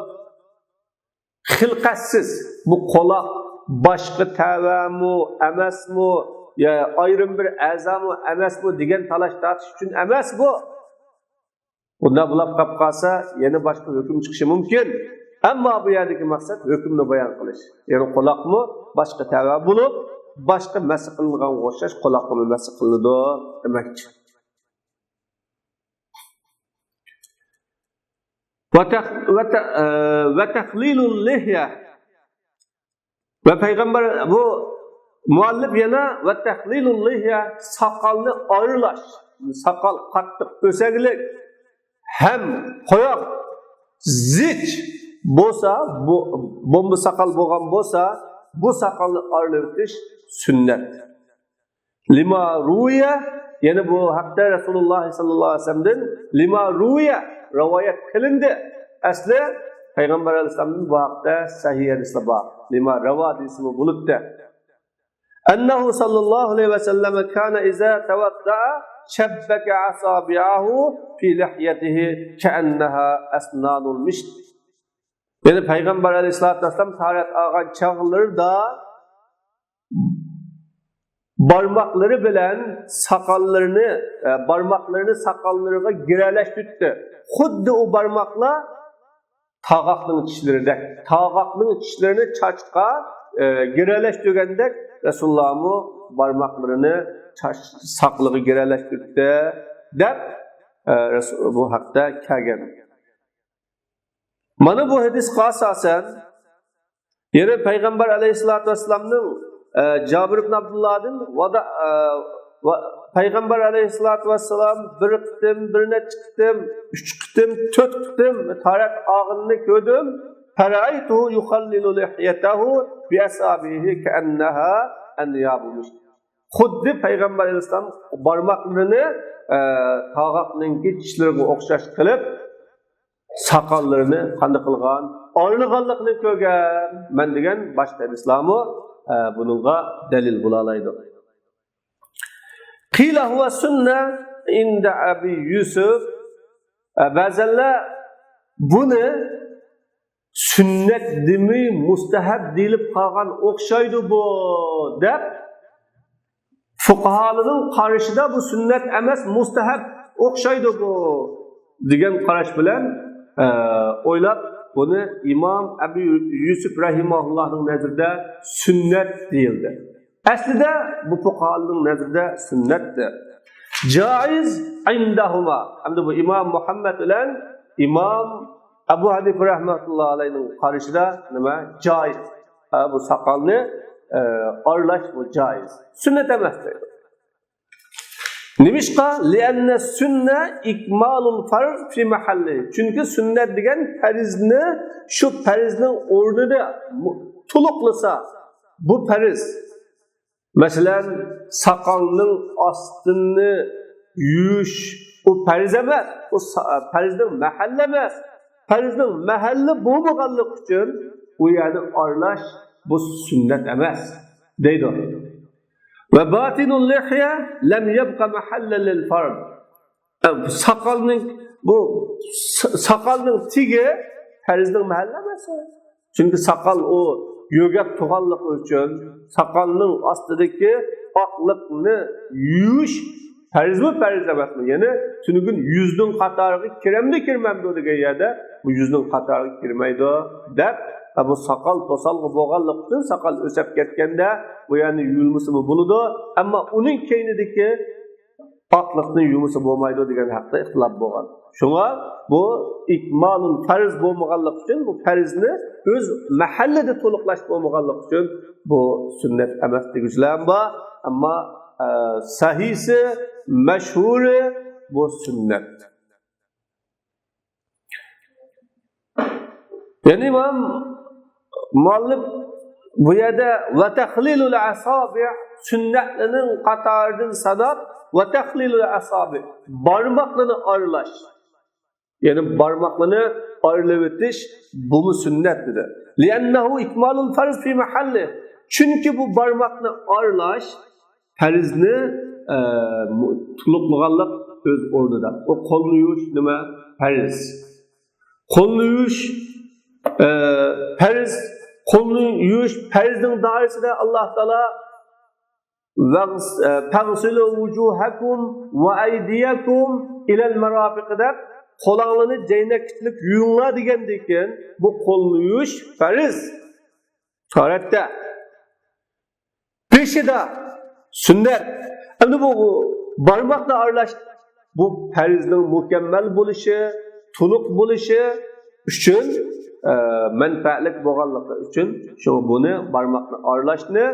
Xilqatsiz bu quloq boshqa tavamu emasmi ya ayrım bir a'zamı emas bu degan talash tartish uchun emas bu. Bunda bulab qolib qolsa, yana boshqa hukm chiqishi mumkin. Ammo bu yerdagi maqsad hukmni bayon qilish. Ya'ni quloqmi boshqa tava bo'lib, boshqa mas qilingan o'xshash quloqni mas qilinadi demakchi. Va tahlilul lihya. Va payg'ambar bu muallif yana va tahlilul lihya soqolni oralash. Soqol qattiq o'saglik hem qo'yoq zich bo'lsa, bu bomba soqol bo'lgan bo'lsa, bu soqolni oralatish sunnat. Lima ruya, yana bu haqda Rasululloh sallallohu alayhi vasallamdan lima ruya rivoyat qilindi. Asli payg'ambar alayhisolamning bu haqda sahih hadislar bor. Lima ravod ismi bo'libdi. Annahu sallallohu alayhi vasallam kana iza tawadda'a shabbaka asabi'ahu fi lihyatihi ka'annaha asnanul misht. Yani payg'ambar alayhisolatu vasallam tahorat olgan chog'larida barmoqlari bilan barmoqlarini soqollariga giralashtirdi. Xuddi o barmoqlar tog'oqning tishlaridek, tog'oqning tishlarini chochqa giralashtirgandek Rasulullohning barmoqlarini soqlig'i giralashtirdi deb bu haqda kelgan. Mana bu hadisga asosan yana payg'ambar alayhisolatu vasallamning Jabir ibn Abdullah'dan payg'ambar alayhisolatu vasallam bir qitim, bir necha qitim, 3 qitim, 4 qitim tarat og'inni ko'rdim. Faraytu yukhallilu lihyatahu bi asabihi ka'annaha anyabush. Xuddi payg'ambar alayhisolam barmoqlarini tog'oqning tishlariga o'xshash qilib soqollarini qanday qilgan, orlig'anlikni ko'rgan. Men degan boshqa islomni bununla delil bulalaydı. Qila huwa sunna inda Abi Yusuf. Bazılar bunu sünnet demi mustahab deyilib qolgan o'xshaydi bu deb fuqahalarning qarashida bu sünnet emas mustahab o'xshaydi bu degan qarash bilan o'ylab bunu İmam Ebu Yusuf Rahimahullah'ın nazarında sünnet değildi. Aslında bu fuqahaların nazarında sünnetti. Caiz indahuma. Hem de bu İmam Muhammed ile İmam Ebu Hanife Rahmetullahi Aleyhi'nin karşıda nima? Caiz. Bu sakalını arlaş bu caiz. Sünnet emas deydi. Nimişqa li'anna sünne ikmalul farz fi mahalli. Çünkü sünnet degan farizni şu farizning o'rnida to'liqlasa bu fariz. Masalan, soqolning ostini yuvish o fariz emas, o farizning mahalli emas. Farizning mahalli bo'lmaganlik uchun u yani arlash bu sünnet emas deydi. Ve batinul lihya lem yabqa mahalla lil fard. Sakalning tigi farizning mahalli emas. Çünkü sakal o yogak tug'anlik uchun sakalning ostidagi oqliqni yuvish farizmi fariz emasmi? Yani tunugun yuzning qatoriga kiramdi kirmamdi degan yerda bu yuzning qatoriga kirmaydi deb bu sakal to'salg'i bo'lganlik uchun sakal o'sib ketganda bu yani yuvulmasi bo'ladi, ammo uning keynidagi oqliqni yuvmasi bo'lmaydi degan haqda ixtilof bo'lgan. Shunga bu ikmalul farz bo'lmaganlik uchun bu farzni o'z mahallida to'liqlash bo'lmaganlik uchun bu sunnat emas deguchilar bor, ammo sahihsi, mashhuri bu sunnat. Yani İmam muallif bu yerda va tahlilul asabi' sunnatlarning qatoridan sanab va tahlilul asabi' barmoqlarni aralash. Yani barmoqlarni aralab o'tish bu sunnat dedi. Li'annahu ikmalul farz fi mahalli. Çünkü bu barmoqni aralash farzni to'liqlaganlik o'z o'rnida. O qo'lni yuvish nima? Farz. Qo'lni yuvish farz. Qo'lni yuvish farzning doirasida Alloh taolo Fagsilu wujuhakum ve aydiyakum ilal marafiq deb qo'linglarni jaynaklik yuvinglar degandan bu qo'lni yuvish farz. Tahoratda. Peshida sunnat. Endi bu barmoqni aralash bu farzning mukammal bo'lishi, to'liq bo'lishi uchun manfaatli bo'lganligi uchun shu buni barmoqni aralashni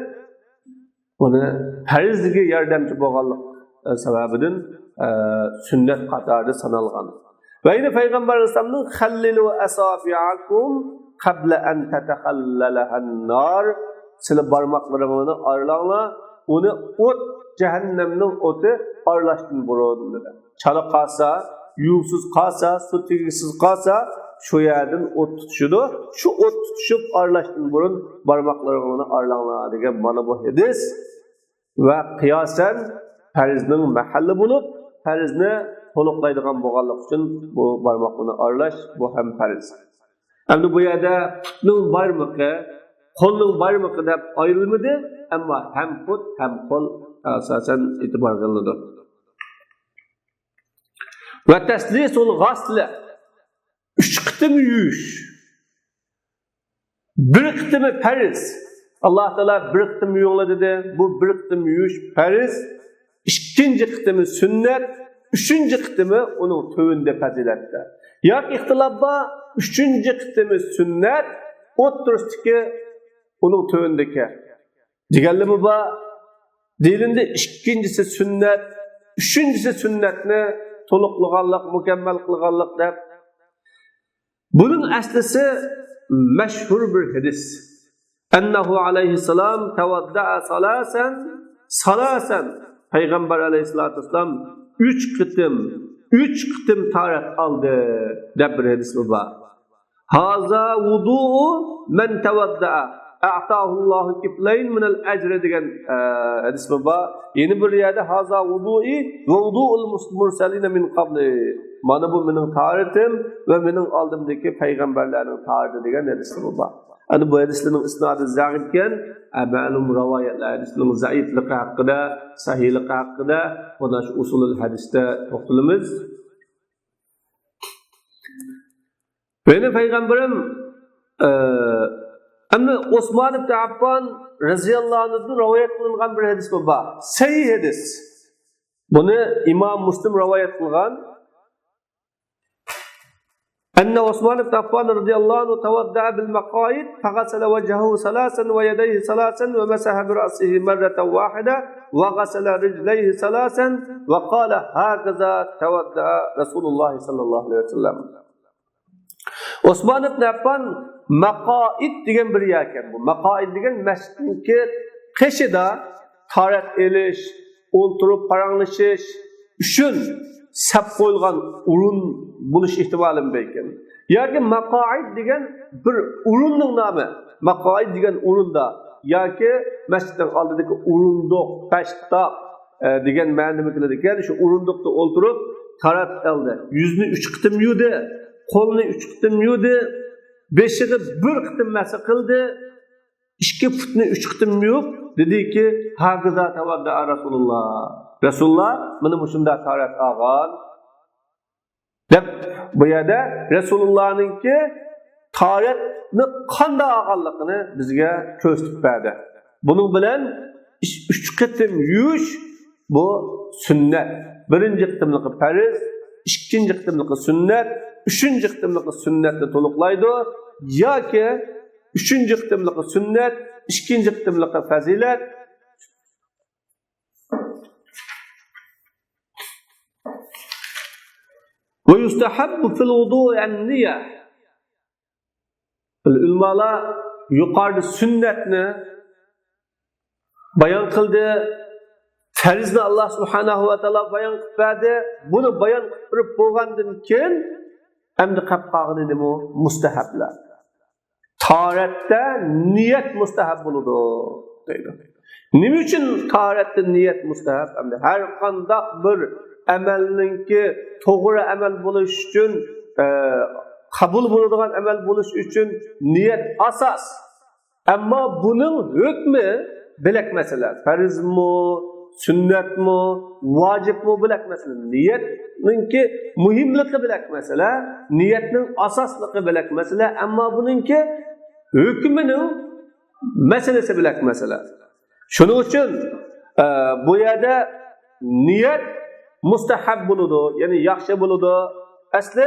buni farzga yordamchi bo'lganlik sababidan sunnat qatorida sanalgan. Va yana payg'ambar alayhisolamning xallilu asafiakum qabla an tatakhallalaha an-nar sizlar barmoqlaringizni aralanglar, uni o't jahannamning o'ti aralashdan burun dedi. Chala qolsa, yuvsiz qolsa, suv tegisiz qolsa, shu yerdan o't tutishidi. Shu o't tutishib aralashdan burun barmoqlaringizni aralanglar degan mana bu hadis va qiyosan farzning mahalli bo'lib, farzni to'liqlaydigan bo'lganlik uchun bu barmoqlarni aralash bu ham farz. Endi bu yerda putning barmoqi, qo'lning barmoqi deb ayrilmadi, ammo ham put ham qo'l asosan e'tibor qilinadi. Va taslisul ghasli 3 qitim yuvish. Bir qitimi farz. Allah Teala bir qitim yuvinglar dedi. Bu bir qitim yuvish farz. Ikkinchi qitimi sunnat, uchinchi qitimi uning tövünde fazilatda. Yo'q ixtilof bor, uchinchi qitimi sunnat, o'ttirishdagi uning tövündeki. Deganlimi bor? Dilinde ikkinchisi sunnat, uchinchisi sunnatni to'liqlaganlik, mukammal qilganlik deb. Buning aslisi mashhur bir hadis. Annahu alayhissalam tawadda'a salasan Payg'ambar alayhissalatu vassalam 3 qitim tahorat oldi deb bir hadis bor. Haza wudu'u man tawadda'a a'tahu Allahu kiflayn min al-ajr degan hadis bor. Yeni bir yerde haza wudu'i ve wudu'ul mursalin min qabli. Mana bu mening tahoratim ve mening oldimdagi payg'ambarlarning tahorati degan hadis bor. Ana bu hadislarning isnodi za'ifkan, ma'lum rivoyatlar hadisning zaifligi haqida, sahihligi haqida mana shu usulul hadisda to'xtalamiz. Benim payg'ambarim Amma Osman ibn Affan radhiyallohu anhudan rivoyat qilingan bir hadis bor. Sahih hadis. Buni Imom Muslim rivoyat qilgan. Anna Osman ibn Affan radhiyallohu anhu tawadda'a bil maqaid, faghasala wajhahu salasan wa yadayhi salasan wa masaha bi ra'sihi marratan wahida wa ghasala rijlayhi salasan wa qala hakaza tawadda'a Rasulullah sallallohu alayhi wasallam. Osman ibn Affan maqaid degan bir yer ekan bu. Maqaid degan masjidniki qishida tahorat elish, o'ltirib paranglashish uchun sap qo'yilgan o'rin bo'lish ehtimoli bor ekan. Yoki maqaid degan bir o'rinning nomi. Maqaid degan o'rinda yoki masjidning oldidagi o'rindiq, pashtoq degan ma'noga keladi ekan. Shu o'rindiqda o'ltirib tahorat oldi. Yuzni 3 qitim yuvdi, qo'lni 3 qitim yuvdi. Beşiği bir qitim masa qildi, 2 putni 3 qitim yuvib, dediki, "Haqida tawadda Rasulullah." Rasulullah mana shunda tahorat olgan. Deb bu yerda Rasulullahninki tahoratni qanday olganligini bizga ko'rsatib berdi. Buning bilan 3 qitim yuvish bu sunnat. Birinchi qitimligi farz, ikkinchi qitimligi sunnat, uchinchi qitimligi sunnatni to'liqlaydi yoki uchinchi qitimligi sunnat, ikkinchi qitimligi fazilat. Ve yustahabbu fil wudu'i an-niyya. Ulamalar yuqorida sunnatni bayon qildi. Farzni Allah subhanahu va taolo bayon qilib berdi. Buni bayon qilib bo'lgandan keyin endi qilib qolgani nima? Mustahablar. Tahoratda niyat mustahab bo'ladi deydi. Nima uchun tahoratda niyat mustahab? Endi har qanday bir amalninki to'g'ri amal bo'lish uchun, qabul bo'ladigan amal bo'lish uchun niyat asos. Ammo buning hukmi bilek mesele. Farz mı, sünnet mi, vacip mi bilek mesele. Niyetninki muhimligi bilek mesele. Niyetnin asasligi bilek mesele. Ama bununki hükmünün meselesi bilek mesele. Şunun için bu yerde niyet mustahab buludu. Yani yaxşı buludu. Asli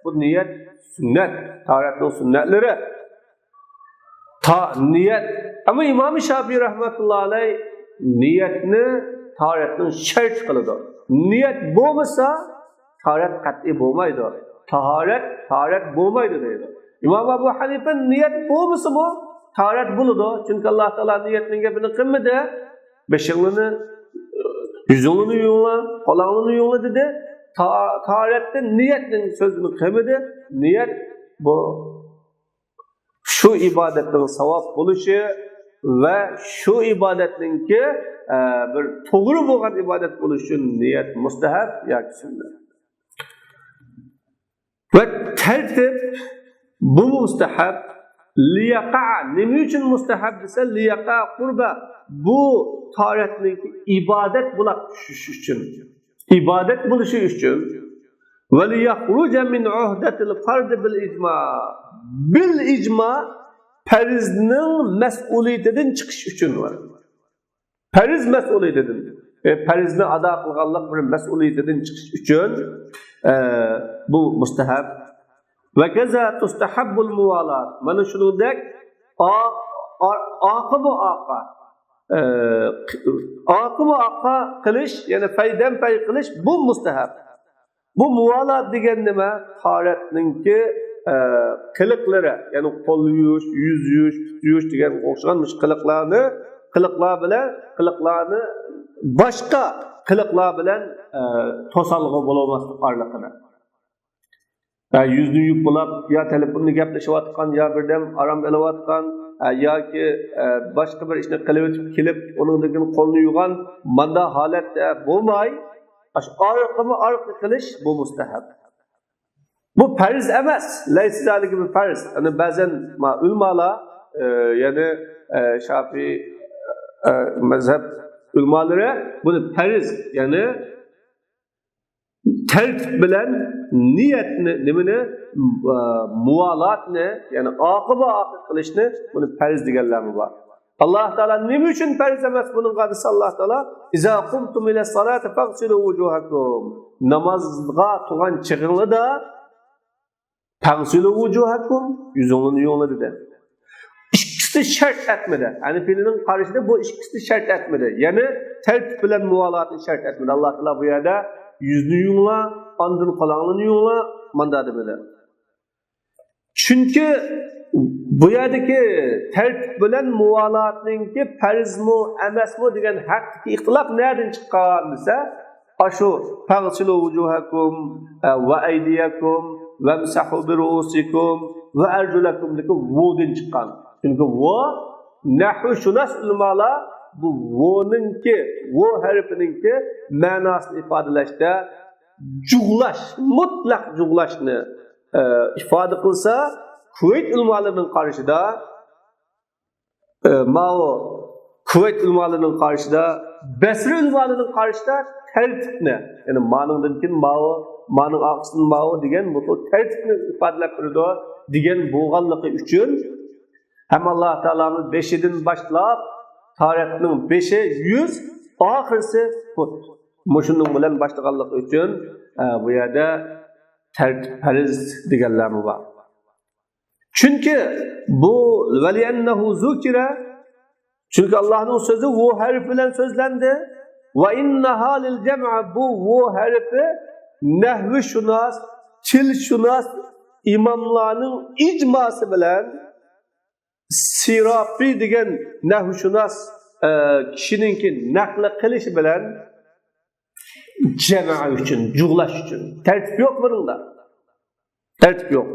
bu niyet sünnet. Taharetinin sünnetleri. Niyet. Ama İmam-ı Şafii rahmetullahi aleyh niyetini taharetinin şart kılıdı. Niyet bulmasa taharet kat'i bulmaydı. Taharet bulmaydı deydi. İmam Ebu Hanife niyet bulmasa mı taharet buludu. Çünkü Allah Teala niyetinin gebini kımmedi. Beşiğini, yüzünü yuyunla, kulağını yuyunla dedi. Taharette niyetin sözünü kımmedi. Niyet bu. Şu ibadetin savap buluşu ve şu ibadetinki bir doğru bo'lgan ibadet buluşun niyet mustahab yoki sünnet. Ve tertip bu mustahab liyaqa. Nima uchun mustahab desa liyaqa qurba. Bu taharetninki ibadet bulak düşüş için. İbadet buluşu için. Ve liyahruca min uhdetil fard bil icma. Bil icma periznin mesuliyetinden çıkış için var. Periz mesuliyetinden. Perizni ada kılganlık bir mesuliyetinden çıkış için bu mustahab. Ve keza tustahabbul muvalat. Mana shuningdek aqa qilish, yani faydan pay qilish bu mustahab. Bu muvalat degan nima? Taharetninki qiliqlari, ya'ni qo'l yuvish, yuz yuvish, put yuvish degan o'xshagan qiliqlarni boshqa qiliqlar bilan to'salg'i bo'lmaslik orliqini. Yüzünü yuyup bulab, ya telefonunu gaplashyotgan, ya birden aram elayotgan, yoki boshqa bir ishni qilib o'tib kelib, uningdan qo'lni yuvgan, manda holatda bo'lmay, orqa qilish bu mustahab. Bu farz emas, laysa zalika bir farz. Yani bazen ulamalar, yani Şafii mezhep ulamaları bunu farz, yani tertip bilen niyetni, nimini, muvalatni, yani aqıba qilishni buni farz deganlarmi bor. Allah Teala nima uchun farz emas buning qadisi Allah Teala iza qumtum ila salati faghsilu wujuhakum. Namozga turgan chig'ingda faghsilu wujuhakum, yuzingni yuving dedi. İkisi şart etmedi. Hanifilerin karşısında bu ikisi şart etmedi. Yani tertip bilen muvalatni şart etmedi. Allah Teala bu yerde yüzünü yumla, andın kulağını yumla, mandadı böyle. Çünkü bu yerdeki tertip bilen muvalatınki farz mı, emes mi degan haktaki ihtilaf nereden çıkan ise aşu faghsilu wujuhakum ve eydiyakum ve emsahu bi ru'usikum ve erjulakum deki vu'dan çıkan. Çünkü vu nahvu şunas ulamalar bu vu'ninki, vu harfininki manasını ifadeleşte cuglaş, mutlak cuglaşını ifade kılsa Kuveyt ulamalarının karşıda Kuveyt ulamalarının karşıda Besri ulamalarının karşıda tertip ne? Yani manındankin manın aksının mağı degen bu tertipni ifadelep durdu degen boğanlığı üçün hem Allah Teala'nın 5'den başlap taharetinin 5'e 100 ahirsi put. Muşunun bilen başlaganlığı üçün bu yerde tertip farz deganlarmi var. Çünkü bu veliyennehu zukira, çünkü Allah'ın sözü bu harf bilen sözlendi ve inneha lil cem'a, bu harfi nehvi şunas, til şunas imamlarının icması bilen Sirafi degen nehvi şunas kişininki nakli kılışı bilen cem'a üçün, cuglaş üçün. Tertip yok bununda. Tertip yok.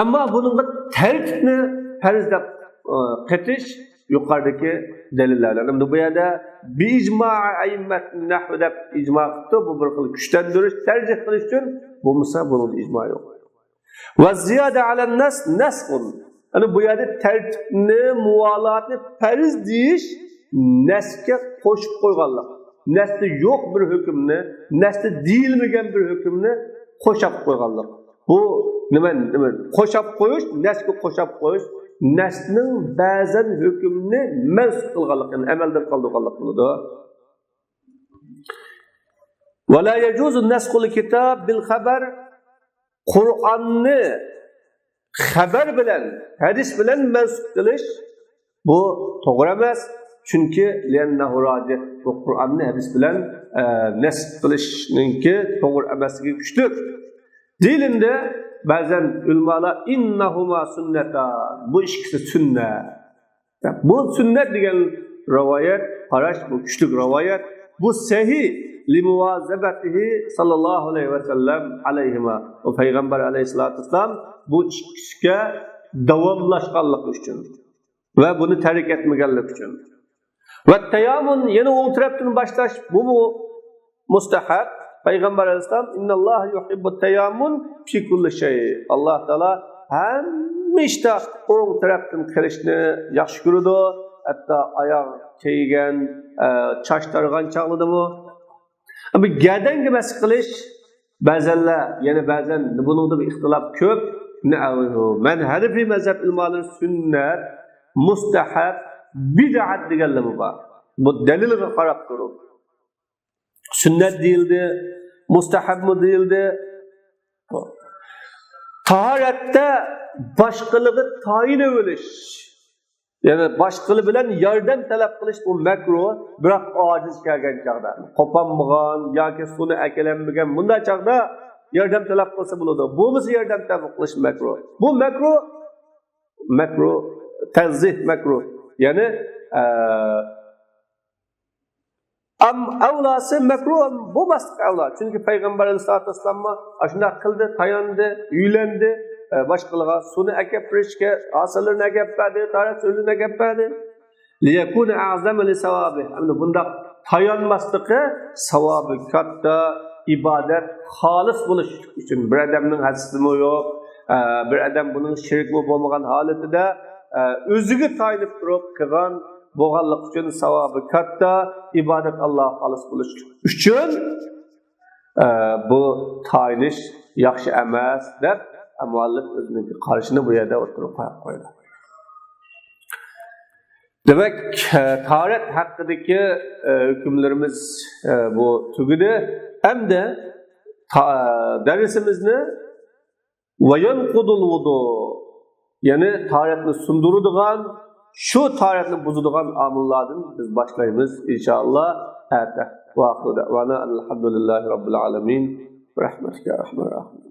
Ama bunun tertipni farzda qetish yuqoridagi delillardan. Endi bu yerda bi ijma' a'immat nahv deb ijma' qildi, bu bir xil kuchlantirish, tarjih qilish uchun bo'lmasa bunun ijma' yo'q. Va ziyada ala nas nasxun. Hani bu yerde tertipni, muvalatni farz deyish nesga qo'shib qo'yganlar. Nesli yo'q bir hukmni, nesli deyilmagan bir hukmni qo'shib qo'yganlar. Bu nima qo'shib qo'yish, nesga qo'shib qo'yish, nesning ba'zan hukmni mansub qilganlik, ya'ni amaldan qoldirganlik bo'ladi. Va la yajuzu nasxul kitab bil xabar. Qur'onni xabar bilan, hadis bilan mansub qilish bu to'g'ri emas. Chunki li'annahu rajih, bu Qur'onni hadis bilan nasb qilishninki to'g'ri emasligi kuchli. Dilinde ba'zan ulamalar innahuma sunnata, bu ikkisi sunnat. Bu sunnat degan rivoyat, qarash bu kuchli rivoyat. Bu sahih limuvazabatihi sallallohu alayhi va sallam alayhima. O payg'ambar alayhisolatu vasallam bu ikkisiga davomlashganlik uchun va buni tark etmaganlik uchun. Va tayamun yana o'ng tarafdan boshlash bu mustahab. Payg'ambar alayhisalom innalloha yuhibbut tayamun fi kulli shay. Alloh taolo hamma ishda o'ng tarafdan qilishni yaxshi ko'radi. Hatto oyoq kiygan, choch targ'an chog'idimi? Bu gadanga mas qilish ba'zanlar, yana ba'zan buningda bir ixtilof ko'p. Men Hanafi mazhab ilmolari sunnat, mustahab, bid'at deganlar bor. Bu dalilga qarab turib. Sünnet değildi, mustahab mı değildi? Taharette başkalığı tayin ediş. Yani başkalı bilen yardım talep kılış bu mekruh, bırak aciz gelgen çağda. Kopanmagan, ya ki sunu ekelenmeyen, bunda çağda yardım talep kılsa buludu. Bu musu yardım talep kılış mekruh? Bu mekruh, tenzih mekruh. Yani avlası mekruh bu bastık avla. Çünkü Peygamber Aleyhisselatü Vesselam'a aşında kıldı, tayandı, üylendi. Başkalığa sunu ekip rişke, asılırını ekip verdi, tarih sözünü ekip verdi. Liyekûne a'zame li sevabı. Bunda tayanmastıkı sevabı katta, ibadet, halis buluş için. Bir adamın hasisimi yok, bir adam bunun şirk olmayan haleti de özüge tayinip durup kıgan, boğallık için savabı katta, ibadet Allah'a halis buluş için bu tayiniş yaxşı emas deb muallif özünün karşını bu yerde oturup koydu. Demek taharet hakkındaki hükümlerimiz bu tügüdü. Hem de dersimizni ve yankudul vudu, yani taharetini sundurduğun, şu taharetini bozulduğun amillardan biz başlayımız inşallah. Ve aklı da'vana elhamdülillahi rabbil alemin. Rahmetike rahman rahim.